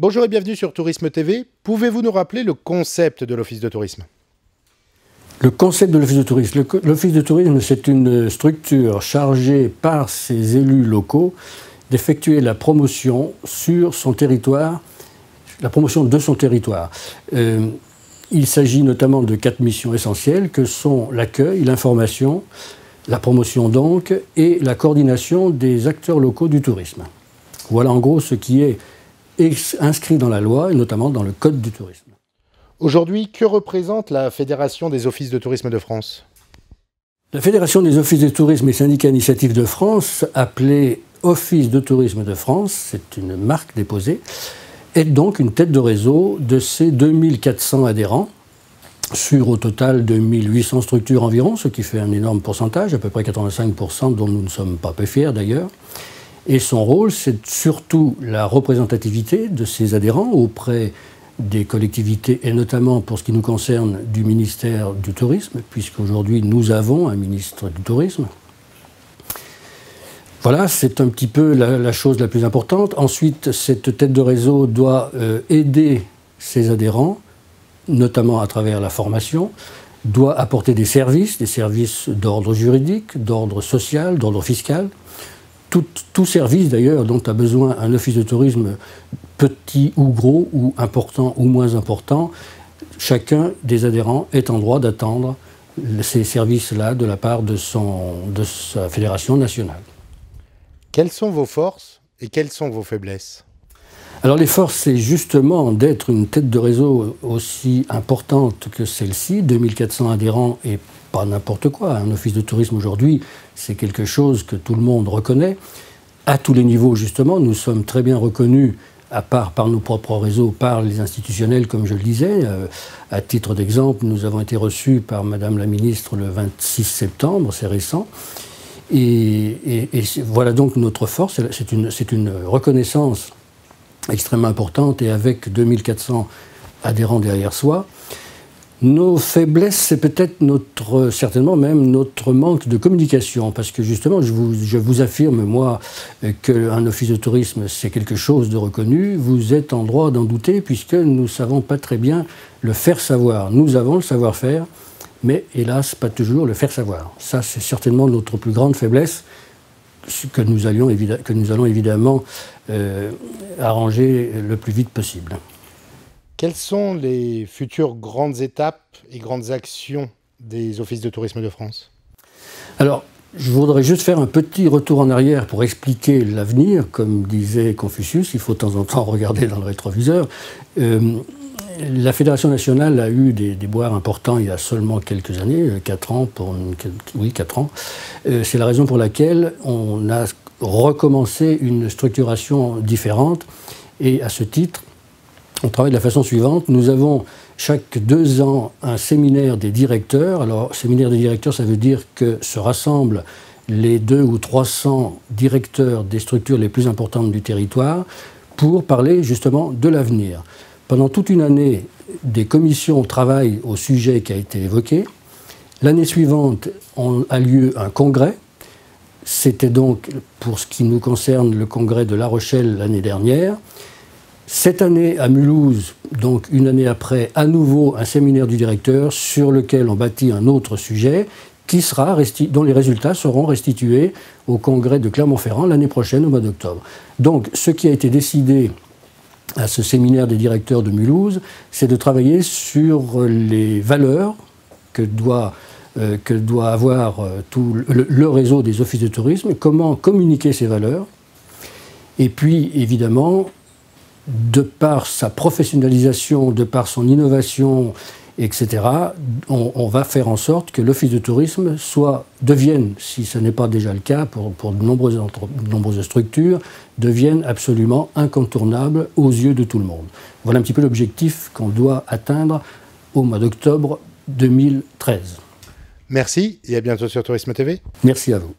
Bonjour et bienvenue sur Tourisme TV. Pouvez-vous nous rappeler le concept de l'Office de tourisme? Le concept de l'Office de tourisme. L'Office de tourisme, c'est une structure chargée par ses élus locaux d'effectuer la promotion sur son territoire, la promotion de son territoire. Il s'agit notamment de 4 missions essentielles que sont l'accueil, l'information, la promotion donc, et la coordination des acteurs locaux du tourisme. Voilà en gros ce qui est inscrit dans la loi, et notamment dans le Code du tourisme. Aujourd'hui, que représente la Fédération des offices de tourisme de France? La Fédération des offices de tourisme et syndicats initiatifs de France, appelée Office de tourisme de France, c'est une marque déposée, est donc une tête de réseau de ces 2400 adhérents, sur au total 2800 structures environ, ce qui fait un énorme pourcentage, à peu près 85%, dont nous ne sommes pas peu fiers d'ailleurs. Et son rôle, c'est surtout la représentativité de ses adhérents auprès des collectivités, et notamment pour ce qui nous concerne du ministère du Tourisme, puisqu'aujourd'hui nous avons un ministre du Tourisme. Voilà, c'est un petit peu la chose la plus importante. Ensuite, cette tête de réseau doit aider ses adhérents, notamment à travers la formation, doit apporter des services d'ordre juridique, d'ordre social, d'ordre fiscal. Tout service d'ailleurs dont a besoin un office de tourisme, petit ou gros, ou important ou moins important, chacun des adhérents est en droit d'attendre ces services-là de la part de sa fédération nationale. Quelles sont vos forces et quelles sont vos faiblesses? Alors les forces, c'est justement d'être une tête de réseau aussi importante que celle-ci, 2400 adhérents et pas n'importe quoi. Un office de tourisme aujourd'hui, c'est quelque chose que tout le monde reconnaît. À tous les niveaux, justement, nous sommes très bien reconnus, à part par nos propres réseaux, par les institutionnels, comme je le disais. À titre d'exemple, nous avons été reçus par Madame la Ministre le 26 septembre, c'est récent. Et voilà donc notre force, c'est une reconnaissance extrêmement importante, et avec 2400 adhérents derrière soi. Nos faiblesses, c'est peut-être certainement même notre manque de communication, parce que justement, je vous affirme, moi, qu'un office de tourisme, c'est quelque chose de reconnu. Vous êtes en droit d'en douter, puisque nous ne savons pas très bien le faire savoir. Nous avons le savoir-faire, mais hélas, pas toujours le faire savoir. Ça, c'est certainement notre plus grande faiblesse, que nous allons évidemment arranger le plus vite possible. Quelles sont les futures grandes étapes et grandes actions des offices de tourisme de France? Alors, je voudrais juste faire un petit retour en arrière pour expliquer l'avenir. Comme disait Confucius, il faut de temps en temps regarder dans le rétroviseur. La Fédération nationale a eu des déboires importants il y a seulement quelques années, 4 ans. Oui, 4 ans. C'est la raison pour laquelle on a recommencé une structuration différente. Et à ce titre, on travaille de la façon suivante. Nous avons chaque 2 ans un séminaire des directeurs. Alors, séminaire des directeurs, ça veut dire que se rassemblent les 200 ou 300 directeurs des structures les plus importantes du territoire pour parler justement de l'avenir. Pendant toute une année, des commissions travaillent au sujet qui a été évoqué. L'année suivante, a lieu un congrès. C'était donc, pour ce qui nous concerne, le congrès de La Rochelle l'année dernière. Cette année, à Mulhouse, donc une année après, à nouveau un séminaire du directeur sur lequel on bâtit un autre sujet dont les résultats seront restitués au congrès de Clermont-Ferrand l'année prochaine, au mois d'octobre. Donc, ce qui a été décidé à ce séminaire des directeurs de Mulhouse, c'est de travailler sur les valeurs que doit avoir tout le réseau des offices de tourisme, comment communiquer ces valeurs, et puis évidemment, de par sa professionnalisation, de par son innovation, etc., on va faire en sorte que l'office de tourisme devienne, si ce n'est pas déjà le cas pour de nombreuses structures, devienne absolument incontournable aux yeux de tout le monde. Voilà un petit peu l'objectif qu'on doit atteindre au mois d'octobre 2013. Merci et à bientôt sur Tourisme TV. Merci à vous.